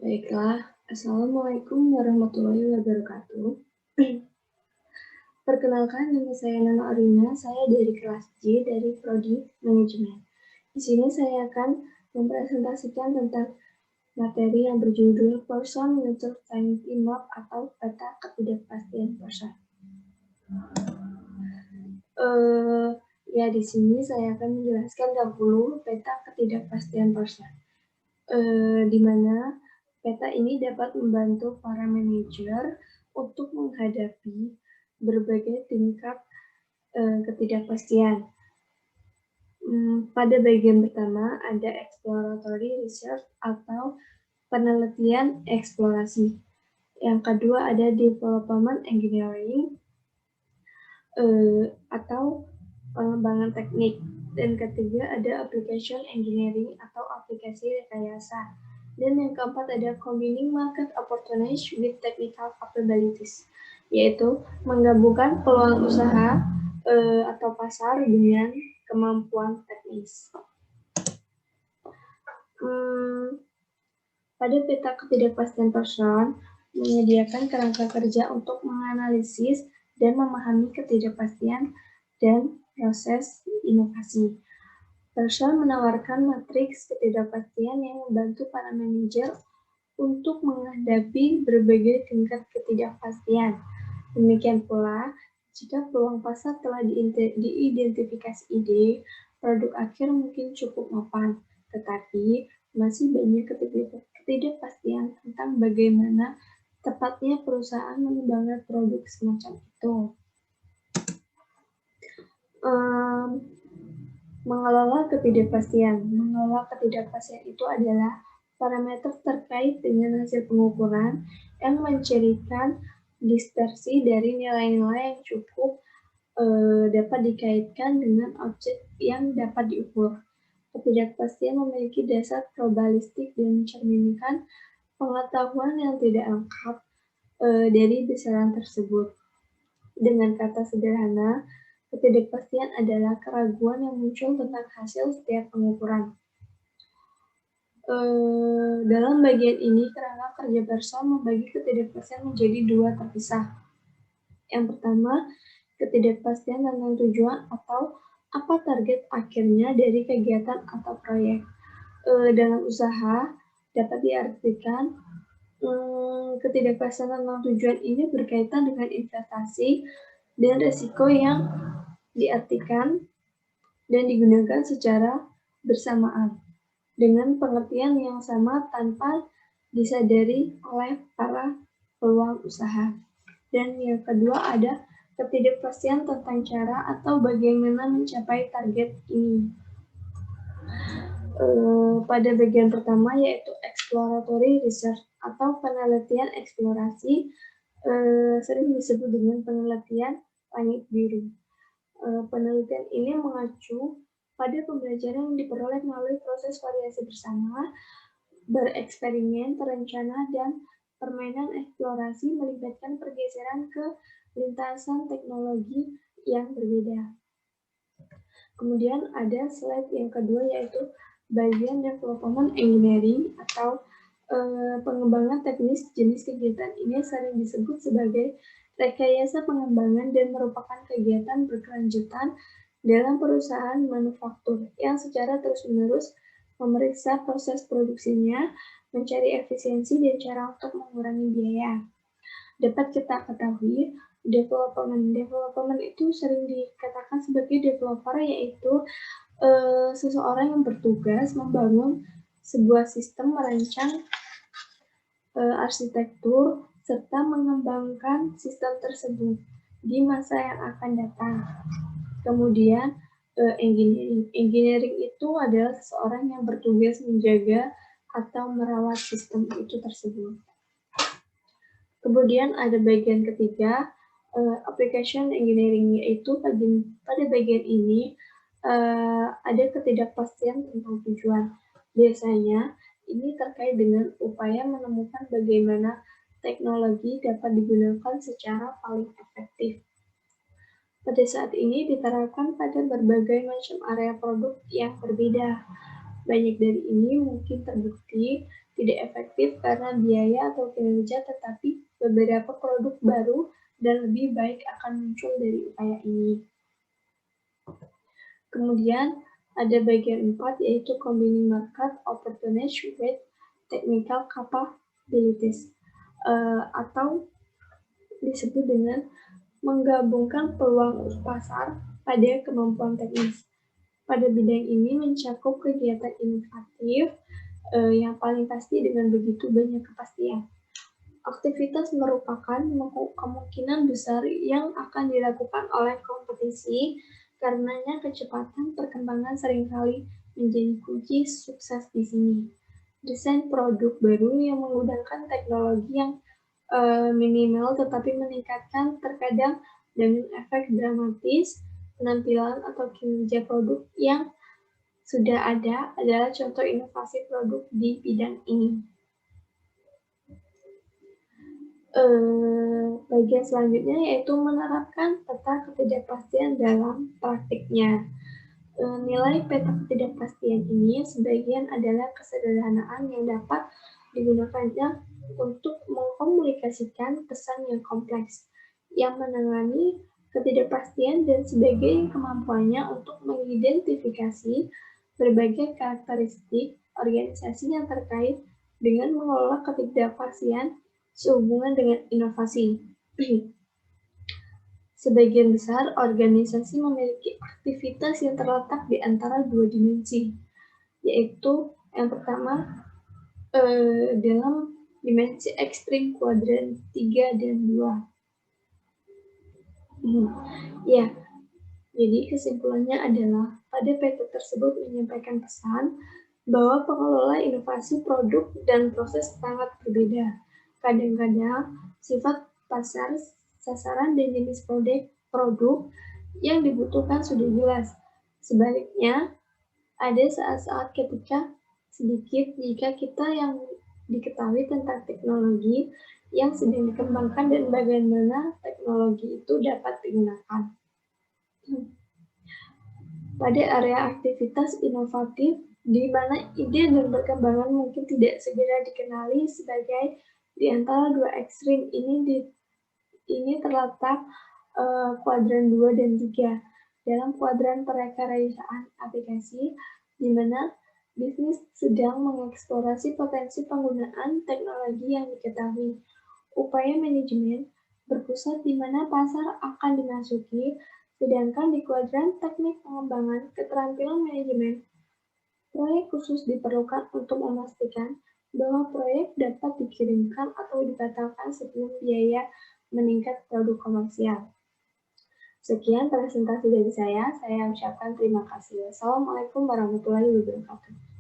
Baiklah, Assalamualaikum warahmatullahi wabarakatuh. Perkenalkan, nama saya Nana Arina, saya dari kelas J dari Prodi Manajemen. Di sini saya akan mempresentasikan tentang materi yang berjudul Person Uncertainty Map atau peta ketidakpastian person. Di sini saya akan menjelaskan dahulu peta ketidakpastian person. Di mana peta ini dapat membantu para manajer untuk menghadapi berbagai tingkat ketidakpastian. Pada bagian pertama ada exploratory research atau penelitian eksplorasi. Yang kedua ada development engineering atau pengembangan teknik. Dan ketiga ada application engineering atau aplikasi rekayasa. Dan yang keempat ada combining market opportunities with technical capabilities, yaitu menggabungkan peluang usaha atau pasar dengan kemampuan teknis. Pada peta ketidakpastian person menyediakan kerangka kerja untuk menganalisis dan memahami ketidakpastian dan proses inovasi. Person menawarkan matriks ketidakpastian yang membantu para manajer untuk menghadapi berbagai tingkat ketidakpastian. Demikian pula, jika peluang pasar telah diidentifikasi ide, produk akhir mungkin cukup mapan, tetapi masih banyak ketidakpastian tentang bagaimana tepatnya perusahaan mengembangkan produk semacam itu. Mengelola ketidakpastian. Mengelola ketidakpastian itu adalah parameter terkait dengan hasil pengukuran yang mencirikan dispersi dari nilai-nilai yang cukup dapat dikaitkan dengan objek yang dapat diukur. Ketidakpastian memiliki dasar probabilistik dan mencerminkan pengetahuan yang tidak lengkap dari besaran tersebut. Dengan kata sederhana, ketidakpastian adalah keraguan yang muncul tentang hasil setiap pengukuran. Dalam bagian ini, kerangka kerja person membagi ketidakpastian menjadi dua terpisah. Yang pertama, ketidakpastian tentang tujuan atau apa target akhirnya dari kegiatan atau proyek. Dalam usaha, dapat diartikan ketidakpastian tentang tujuan ini berkaitan dengan investasi dan risiko yang diartikan dan digunakan secara bersamaan dengan pengertian yang sama tanpa disadari oleh para peluang usaha. Dan yang kedua ada ketidakpastian tentang cara atau bagaimana mencapai target ini. Pada bagian pertama yaitu exploratory research atau penelitian eksplorasi, sering disebut dengan penelitian langit biru. Penelitian ini mengacu pada pembelajaran yang diperoleh melalui proses variasi bersama, bereksperimen, terencana, dan permainan eksplorasi melibatkan pergeseran ke lintasan teknologi yang berbeda. Kemudian ada slide yang kedua yaitu bagian development engineering atau pengembangan teknis. Jenis kegiatan ini sering disebut sebagai rekayasa pengembangan dan merupakan kegiatan berkelanjutan dalam perusahaan manufaktur yang secara terus-menerus memeriksa proses produksinya, mencari efisiensi dan cara untuk mengurangi biaya. Dapat kita ketahui, development itu sering dikatakan sebagai developer, yaitu seseorang yang bertugas membangun sebuah sistem, merancang arsitektur, serta mengembangkan sistem tersebut di masa yang akan datang. Kemudian engineering itu adalah seseorang yang bertugas menjaga atau merawat sistem itu tersebut. Kemudian ada bagian ketiga, application engineering, yaitu pada bagian ini ada ketidakpastian tentang tujuan. Biasanya ini terkait dengan upaya menemukan bagaimana teknologi dapat digunakan secara paling efektif. Pada saat ini diterapkan pada berbagai macam area produk yang berbeda. Banyak dari ini mungkin terbukti tidak efektif karena biaya atau kinerja, tetapi beberapa produk baru dan lebih baik akan muncul dari upaya ini. Kemudian ada bagian 4 yaitu combining market opportunities with technical capabilities, atau disebut dengan menggabungkan peluang pasar pada kemampuan teknis. Pada bidang ini mencakup kegiatan inovatif yang paling pasti dengan begitu banyak kepastian. Aktivitas merupakan kemungkinan besar yang akan dilakukan oleh kompetisi, karenanya kecepatan perkembangan seringkali menjadi kunci sukses di sini. Desain produk baru yang menggunakan teknologi yang minimal tetapi meningkatkan terkadang dengan efek dramatis penampilan atau kinerja produk yang sudah ada adalah contoh inovasi produk di bidang ini. Bagian selanjutnya yaitu menerapkan peta ketidakpastian dalam praktiknya. Nilai peta ketidakpastian ini sebagian adalah kesederhanaan yang dapat digunakannya untuk mengkomunikasikan pesan yang kompleks, yang menangani ketidakpastian dan sebagai kemampuannya untuk mengidentifikasi berbagai karakteristik organisasi yang terkait dengan mengelola ketidakpastian sehubungan dengan inovasi. Sebagian besar organisasi memiliki aktivitas yang terletak di antara dua dimensi, yaitu yang pertama dalam dimensi ekstrim kuadran 3 dan 2. Ya, jadi kesimpulannya adalah pada peta tersebut menyampaikan pesan bahwa pengelola inovasi produk dan proses sangat berbeda. Kadang-kadang sifat pasar, sasaran, dan jenis produk yang dibutuhkan sudah jelas. Sebaliknya, ada saat-saat ketika sedikit jika kita yang diketahui tentang teknologi yang sedang dikembangkan dan bagaimana teknologi itu dapat digunakan. Pada area aktivitas inovatif, di mana ide dan perkembangan mungkin tidak segera dikenali sebagai di antara dua ekstrim ini terletak kuadran 2 dan 3. Dalam kuadran perekayasaan aplikasi, di mana bisnis sedang mengeksplorasi potensi penggunaan teknologi yang diketahui. Upaya manajemen berpusat di mana pasar akan dimasuki, sedangkan di kuadran teknik pengembangan keterampilan manajemen, proyek khusus diperlukan untuk memastikan bahwa proyek dapat dikirimkan atau dibatalkan sebelum biaya meningkat produk komersial. Sekian presentasi dari saya ucapkan terima kasih. Wassalamualaikum warahmatullahi wabarakatuh.